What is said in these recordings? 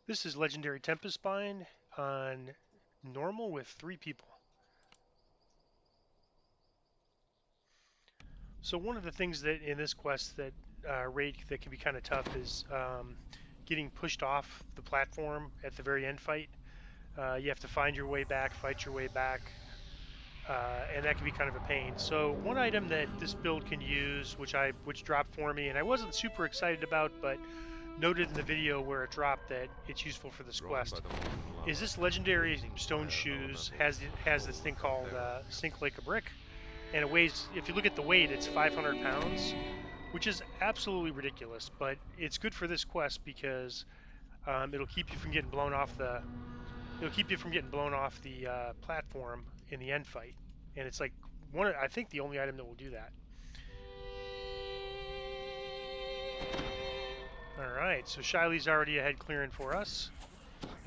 This is Legendary Tempest bind on normal with 3 people. So one of the things that in this quest that raid that can be kind of tough is getting pushed off the platform at the very end fight. You have to find your way back, fight your way back, and that can be kind of a pain. So one item that this build can use, which dropped for me, and I wasn't super excited about, but noted in the video where it dropped that it's useful for this quest, is this legendary stone shoes has this thing called sink like a brick, and it weighs, if you look at the weight, it's 500 pounds, which is absolutely ridiculous, but it's good for this quest because it'll keep you from getting blown off the platform in the end fight, and it's like I think the only item that will do that. All right, so Shiley's already ahead clearing for us.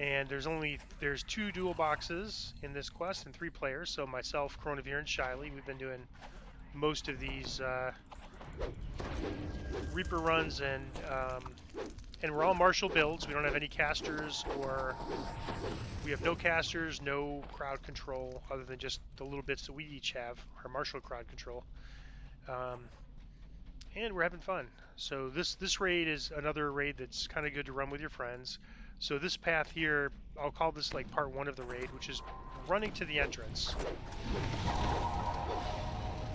And there's 2 dual boxes in this quest and 3 players. So myself, Chronivere, and Shiley, we've been doing most of these Reaper runs, and we're all martial builds. We don't have any casters, or we have no casters, no crowd control, other than just the little bits that we each have, our martial crowd control. And we're having fun. So this raid is another raid that's kind of good to run with your friends. So this path here, I'll call this like part 1 of the raid, which is running to the entrance.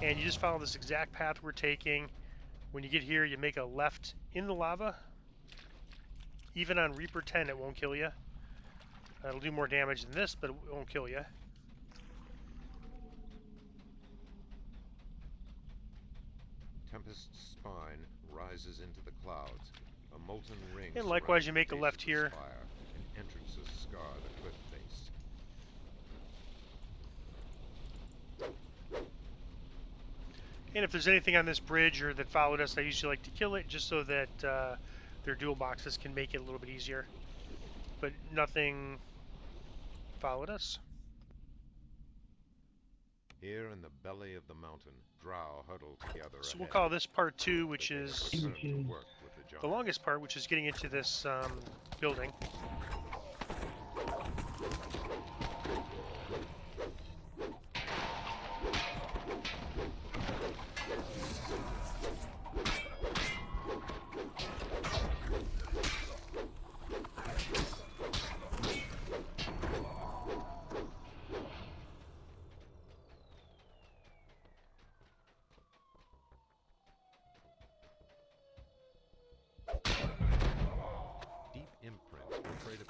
And you just follow this exact path we're taking. When you get here, you make a left in the lava. Even on Reaper 10, it won't kill you. It'll do more damage than this, but it won't kill you. Tempest's spine rises into the clouds. A molten ring. And likewise, you make a left here. Spire, and entrances scar the cliff face. And if there's anything on this bridge or that followed us, I usually like to kill it just so that their dual boxes can make it a little bit easier. But nothing followed us. Here in the belly of the mountain, drow huddle together. So we'll call this part 2, which is the longest part, which is getting into this building.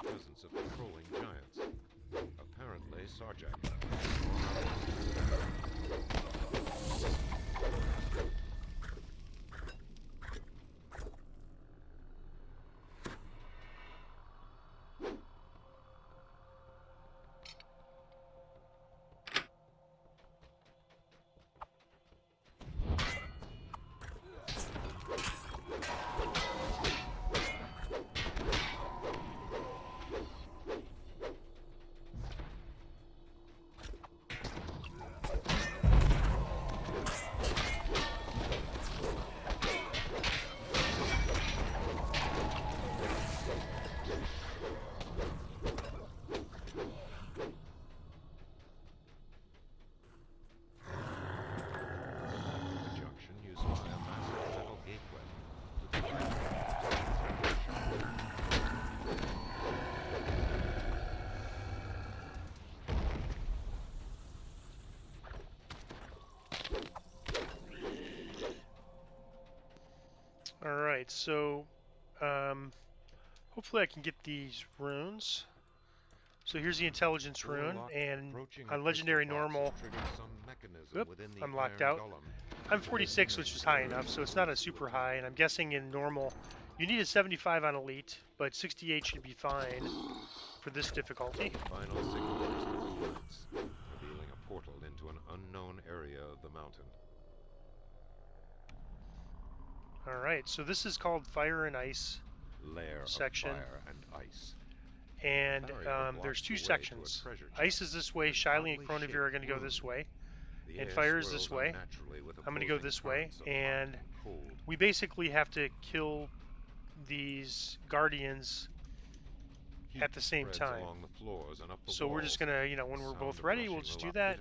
Presence of patrolling giants. Apparently, Sarjak. Alright, so hopefully I can get these runes. So here's the intelligence rune, and on legendary normal, I'm locked out. I'm 46, which is high enough, so it's not a super high, and I'm guessing in normal, you need a 75 on elite, but 68 should be fine for this difficulty. Final signal revealing a portal into an unknown area of the mountain. Alright, so this is called Fire and Ice section. Of fire and ice. And there's 2 sections. Ice is this way, Shiley and Chronivere are going to go this way, and fire is this way. I'm going to go this way, and we basically have to kill these guardians at the same time. So we're just gonna, you know, when we're both ready, we'll just do that.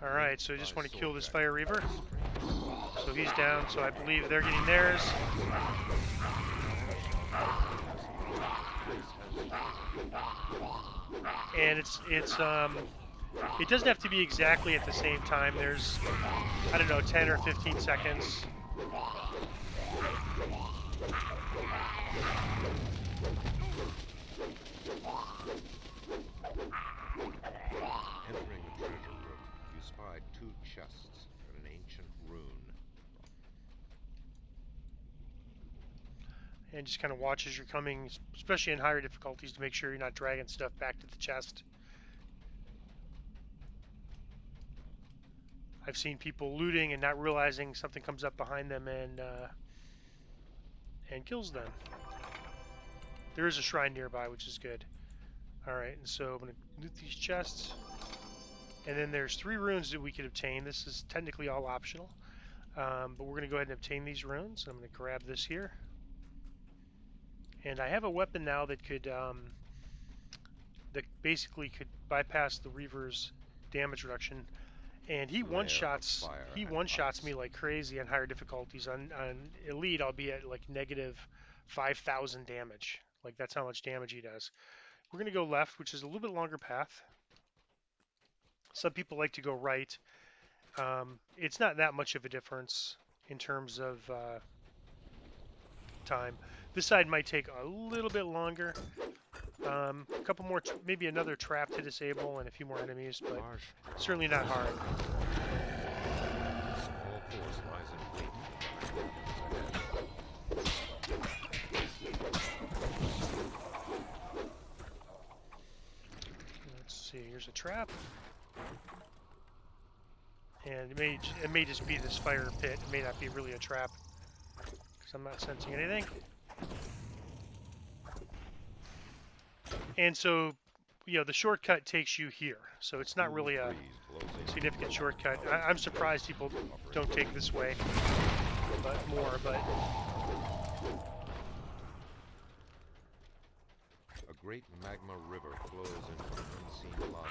Alright, so I just want to kill this Fire Reaver. So he's down, so I believe they're getting theirs. And it doesn't have to be exactly at the same time. There's, I don't know, 10 or 15 seconds. Entering the treasure room, you spied 2 chests and an ancient rune. And just kind of watch as you're coming, especially in higher difficulties, to make sure you're not dragging stuff back to the chest. I've seen people looting and not realizing something comes up behind them and kills them. There is a shrine nearby, which is good. Alright, and so I'm going to loot these chests. And then there's 3 runes that we could obtain. This is technically all optional. But we're going to go ahead and obtain these runes. I'm going to grab this here. And I have a weapon now that could, that basically could bypass the Reaver's damage reduction. And he one-shots me like crazy on higher difficulties. On Elite, I'll be at like negative 5,000 damage. Like, that's how much damage he does. We're going to go left, which is a little bit longer path. Some people like to go right. It's not that much of a difference in terms of time. This side might take a little bit longer. A couple more, maybe another trap to disable and a few more enemies, but certainly not hard. Let's see, here's a trap. And it may just be this fire pit. It may not be really a trap, because I'm not sensing anything. And so, you know, the shortcut takes you here. So it's not really a significant shortcut. I'm surprised people don't take this way, but A great magma river flows into an unseen lava.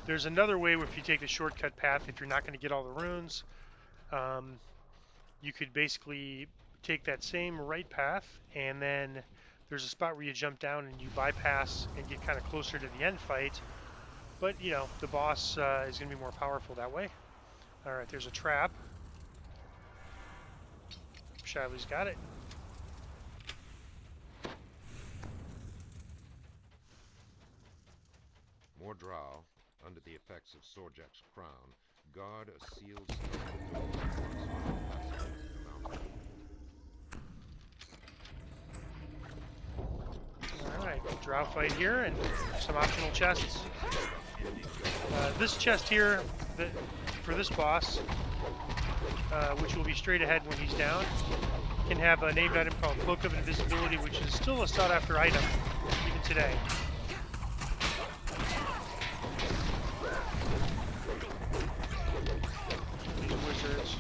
There's another way if you take the shortcut path, if you're not going to get all the runes. You could basically take that same right path, and then there's a spot where you jump down and you bypass and get kind of closer to the end fight. But, you know, the boss is going to be more powerful that way. Alright, there's a trap. Shively's got it. More drow, under the effects of Sorjak's crown, guard a sealed stone. Alright, drow fight here and some optional chests. This chest here, for this boss, which will be straight ahead when he's down, can have a named item called Cloak of Invisibility, which is still a sought-after item, even today. These wizards.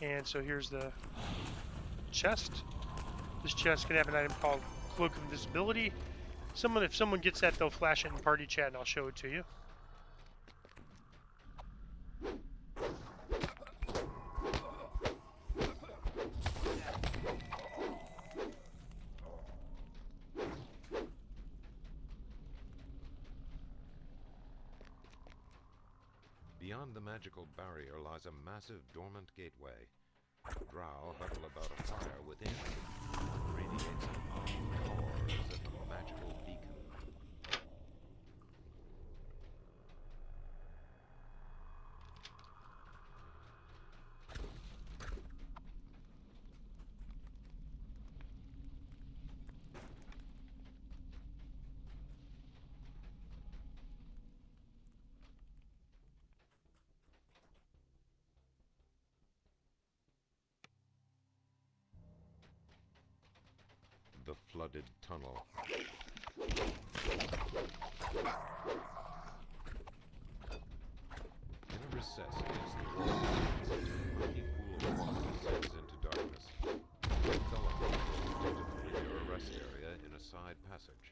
And so here's the chest. This chest can have an item called Cloak of Invisibility. If someone gets that, they'll flash it in party chat and I'll show it to you. Beyond the magical barrier lies a massive dormant gateway. Drow huddle about a fire within. Radiates an armed core as if a magical beacon. flooded tunnel. In a recess against the wall, a murky pool of water descends into darkness. Gulliver pushed into the figure arrest area in a side passage.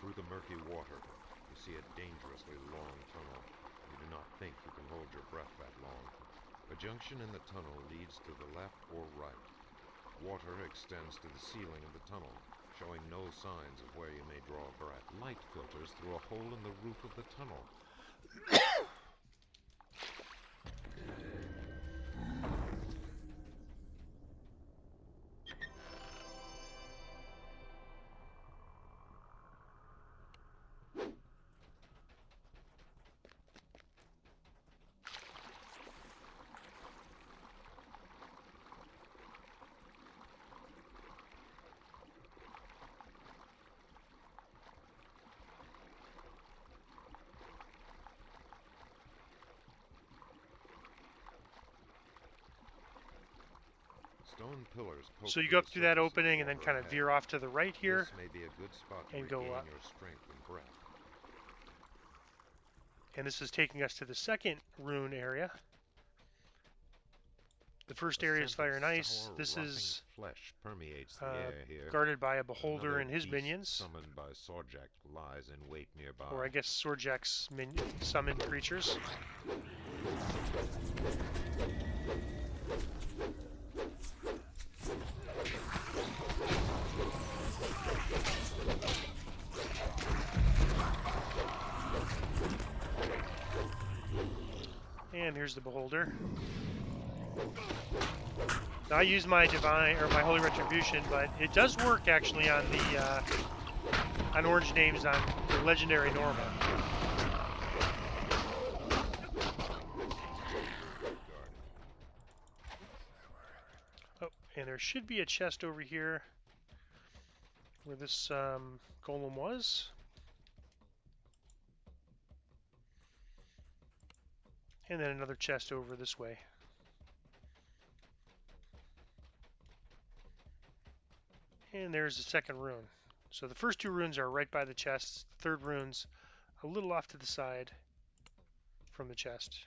Through the murky water, you see a dangerously long tunnel. You do not think you can hold your breath that long. A junction in the tunnel leads to the left or right. Water extends to the ceiling of the tunnel, showing no signs of where you may draw breath. Light filters through a hole in the roof of the tunnel. Stone pillars poke So you go up through that opening and then kind of veer off to the right here. This may be a good spot to and go up. your strength and breath. And this is taking us to the second rune area. The first area is fire and ice. This is flesh permeates the air here. guarded by a beholder Another and his beast minions. Summoned by Sorjak lies in wait nearby. Or I guess Sorjak's summoned creatures. And here's the beholder. Now I use my divine or my holy retribution, but it does work actually on the on orange names on the legendary normal. Oh, and there should be a chest over here where this golem was. And then another chest over this way. And there's the second rune. So the first two runes are right by the chests. The third rune's a little off to the side from the chest.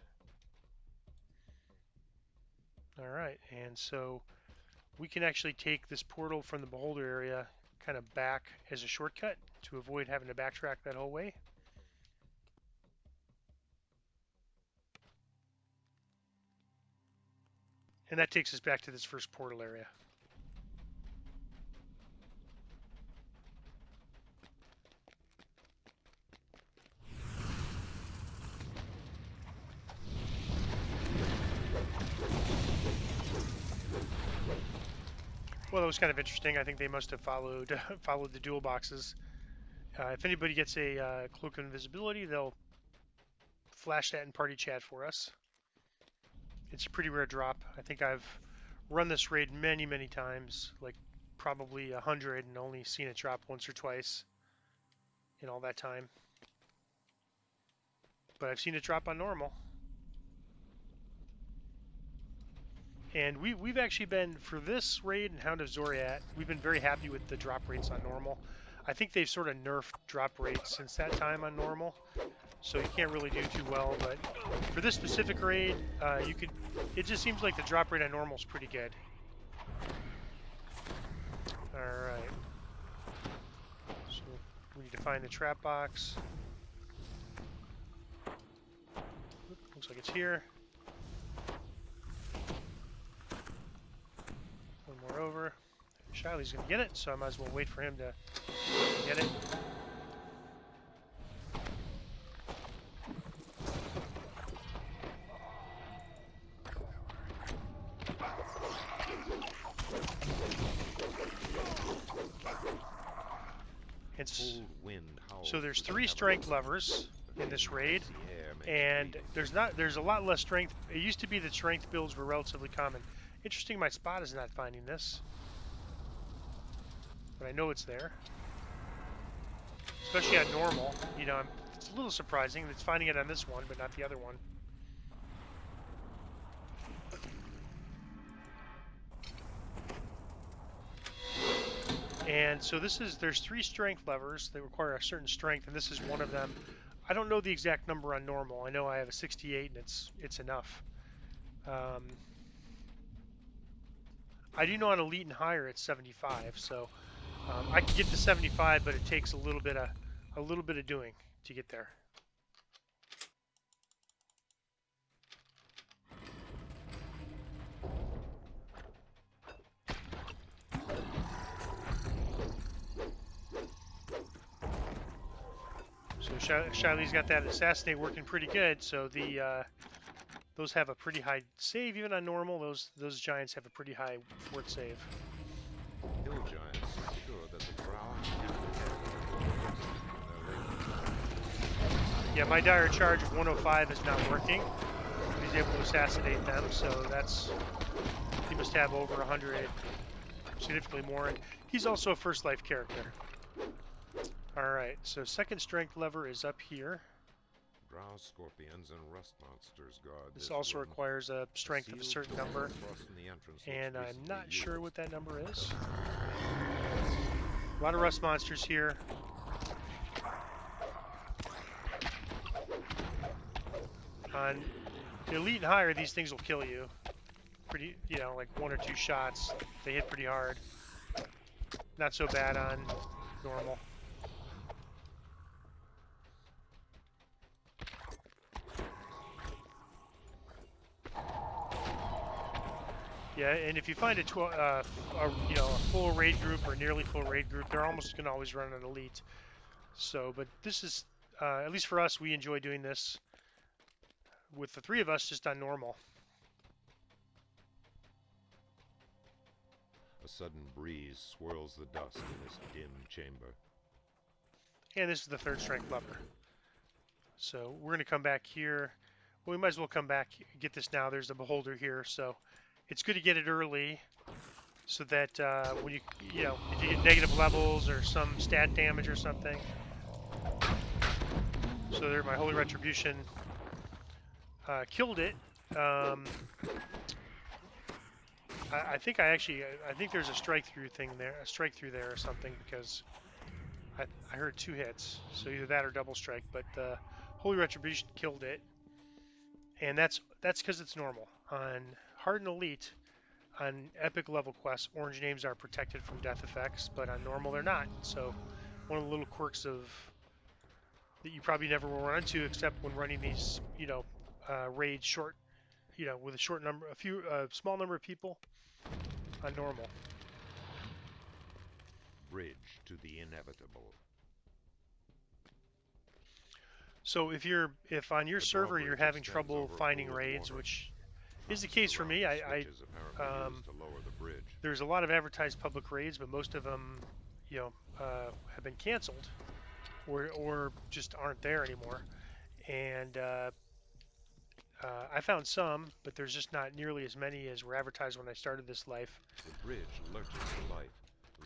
Alright, and so we can actually take this portal from the beholder area kind of back as a shortcut to avoid having to backtrack that whole way. And that takes us back to this first portal area. Well, that was kind of interesting. I think they must have followed the dual boxes. If anybody gets a cloak of invisibility, they'll flash that in party chat for us. It's a pretty rare drop. I think I've run this raid many, many times, like probably 100, and only seen it drop once or twice in all that time. But I've seen it drop on normal. And we've actually been, for this raid and Hound of Zoriat, we've been very happy with the drop rates on normal. I think they've sort of nerfed drop rates since that time on normal, so you can't really do too well. But for this specific raid, it just seems like the drop rate on normal is pretty good. Alright. So we need to find the trap box. Looks like it's here. One more over. Shiley's going to get it, so I might as well wait for him to get it. And so there's 3 strength levers in this raid, and there's a lot less strength. It used to be that strength builds were relatively common. Interesting, my spot is not finding this, but I know it's there, especially on normal. You know, it's a little surprising that it's finding it on this one, but not the other one. And so there's 3 strength levers that require a certain strength, and this is one of them. I don't know the exact number on normal. I know I have a 68, and it's enough. I do know on elite and higher it's 75, so I can get to 75, but it takes a little bit of doing to get there. So Shiley's got that assassinate working pretty good. So those have a pretty high save even on normal. Those giants have a pretty high fort save. Hill giants ensure that the ground Yeah, my dire charge of 105 is not working. He's able to assassinate them, so he must have over 100, significantly more. And he's also a first life character. Alright, so second strength lever is up here. Drow scorpions and rust monsters guard this also requires a strength of a certain number, and I'm not sure what that number is. A lot of rust monsters here. On elite and higher, these things will kill you. Pretty, you know, like 1 or 2 shots. They hit pretty hard. Not so bad on normal. Yeah, and if you find a full raid group or nearly full raid group, they're almost going to always run an elite. So, but this is, at least for us, we enjoy doing this with the 3 of us just on normal. A sudden breeze swirls the dust in this dim chamber. And this is the 3rd strength lever. So we're going to come back here. Well, we might as well come back, get this now. There's the beholder here, so it's good to get it early so that when if you get negative levels or some stat damage or something. So there, my Holy Retribution killed it. I think there's a strike through there or something, because I heard 2 hits. So either that or double strike, but Holy Retribution killed it. And that's because it's normal. On Hard and Elite, on epic level quests, orange names are protected from death effects, but on normal they're not. So one of the little quirks that you probably never will run into, except when running these, raids short, with a small number of people on normal. Bridge to the inevitable. So if on your server you're having trouble finding raids, which is the case for me, there's a lot of advertised public raids, but most of them, have been canceled or just aren't there anymore. And I found some, but there's just not nearly as many as were advertised when I started this life. The bridge lurches for life,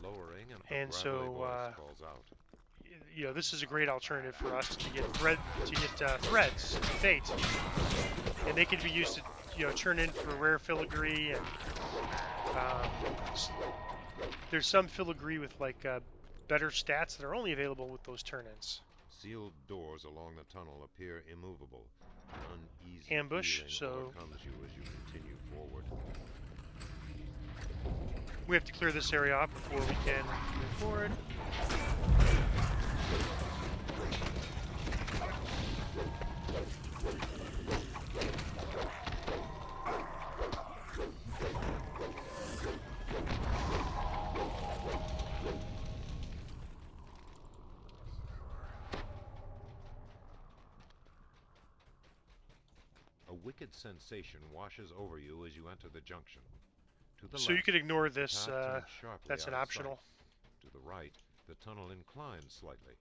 lowering and so calls out. This is a great alternative for us to get threads, fate, and they can be used to churn in for rare filigree, and there's some filigree with better stats that are only available with those turn-ins. Sealed doors along the tunnel appear immovable. An uneasy ambush, so comes you as you continue forward. We have to clear this area off before we can move forward. A wicked sensation washes over you as you enter the junction. To the so left, you could ignore this, that's an optional. To the right, the tunnel inclines slightly.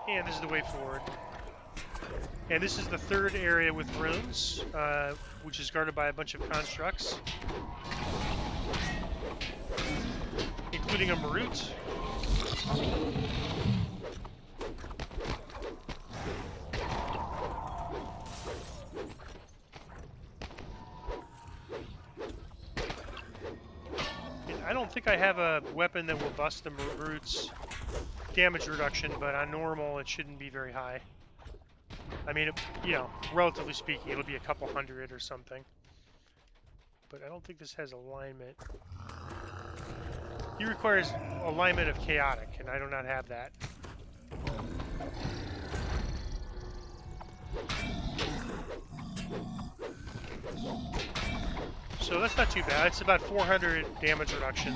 And this is the way forward. And this is the third area with runes, which is guarded by a bunch of constructs, including a Marut. And I don't think I have a weapon that will bust the Marut's damage reduction, but on normal it shouldn't be very high. I mean, you know, relatively speaking, it'll be a couple hundred or something. But I don't think this has alignment. He requires alignment of chaotic, and I do not have that. So that's not too bad. It's about 400 damage reduction.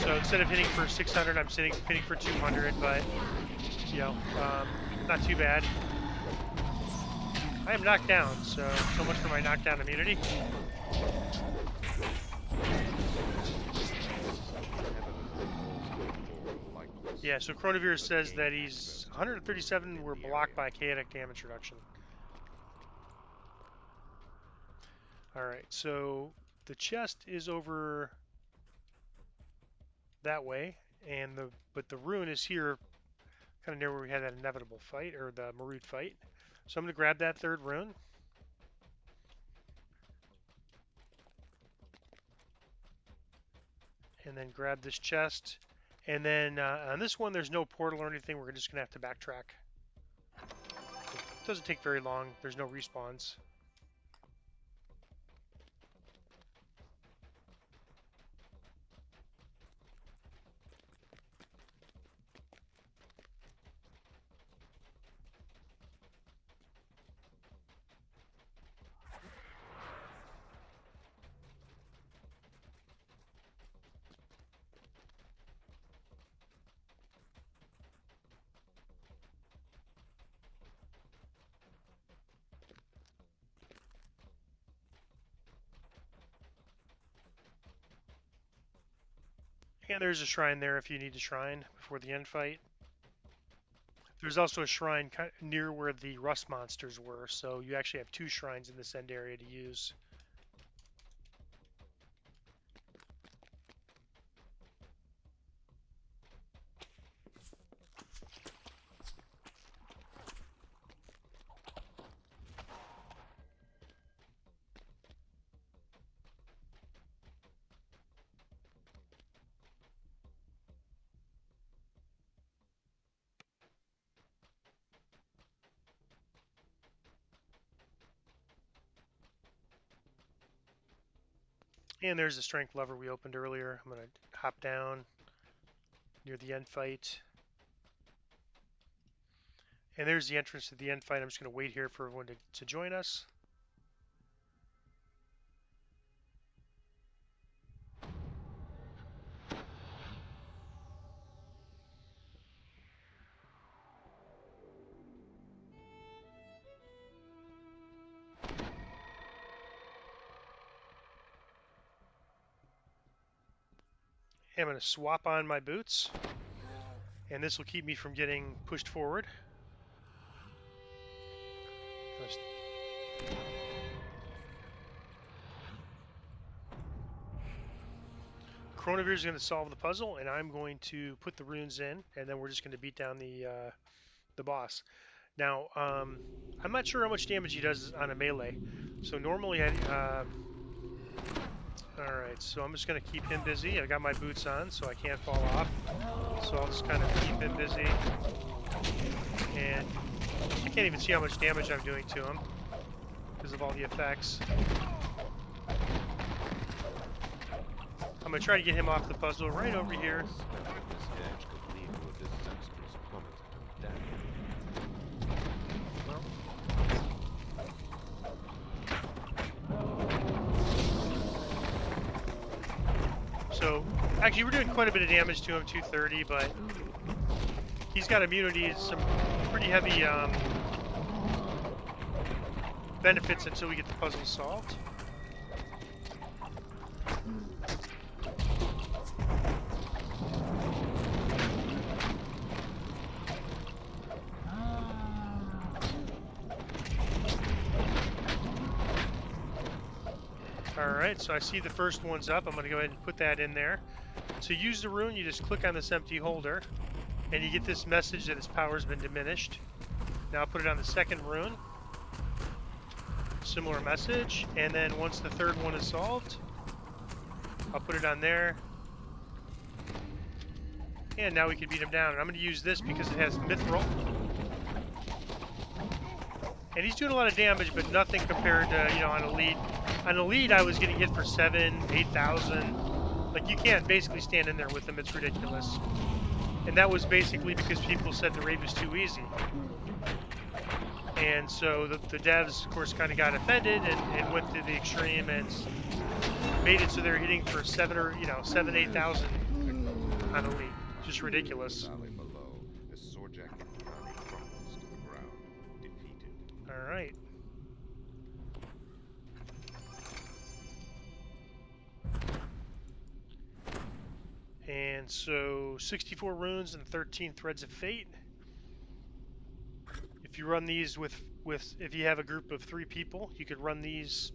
So instead of hitting for 600, I'm hitting for 200, but, you know, not too bad. I am knocked down, so much for my knockdown immunity. Yeah, so Chronovirus says that he's 137 were blocked by chaotic damage reduction. Alright, so the chest is over that way, and but the rune is here, kind of near where we had that inevitable fight, or the Marut fight. So I'm going to grab that third rune. And then grab this chest. And then on this one, there's no portal or anything. We're just going to have to backtrack. It doesn't take very long. There's no respawns. And there's a shrine there if you need a shrine before the end fight. There's also a shrine near where the rust monsters were, so you actually have 2 shrines in this end area to use. And there's the strength lever we opened earlier. I'm going to hop down near the end fight. And there's the entrance to the end fight. I'm just going to wait here for everyone to join us. I'm going to swap on my boots, and this will keep me from getting pushed forward. Chronovirus is going to solve the puzzle, and I'm going to put the runes in, and then we're just going to beat down the boss. Now, I'm not sure how much damage he does on a melee, so normally Alright, so I'm just going to keep him busy. I got my boots on, so I can't fall off. So I'll just kind of keep him busy. And I can't even see how much damage I'm doing to him because of all the effects. I'm going to try to get him off the puzzle right over here. So, actually, we're doing quite a bit of damage to him, 230, but he's got immunity to some pretty heavy benefits until we get the puzzle solved. Alright, so I see the first one's up. I'm going to go ahead and put that in there. To use the rune, you just click on this empty holder, and you get this message that its power's been diminished. Now I'll put it on the second rune. Similar message, and then once the third one is solved, I'll put it on there. And now we can beat him down. And I'm going to use this because it has Mithril. And he's doing a lot of damage, but nothing compared to, you know, on Elite. On Elite, I was getting hit for 7,000, 8,000. Like, you can't basically stand in there with him. It's ridiculous. And that was basically because people said the raid was too easy. And so the devs, of course, kind of got offended and went to the extreme and made it so they're hitting for 7,000 or 8,000 on Elite. Just ridiculous. All right. And so 64 runes and 13 threads of fate. If you run these if you have a group of 3 people, you could run these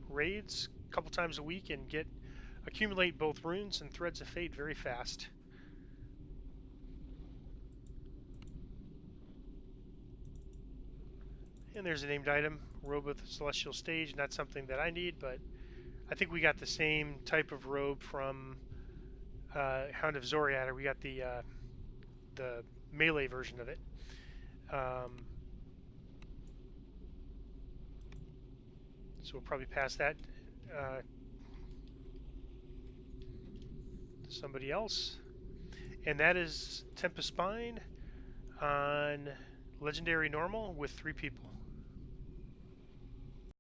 raids a couple times a week and accumulate both runes and threads of fate very fast. And there's a named item, Robe with Celestial Stage. Not something that I need, but I think we got the same type of robe from Hound of Zoriader. We got the melee version of it. So we'll probably pass that to somebody else. And that is Tempest Spine on Legendary Normal with 3 people.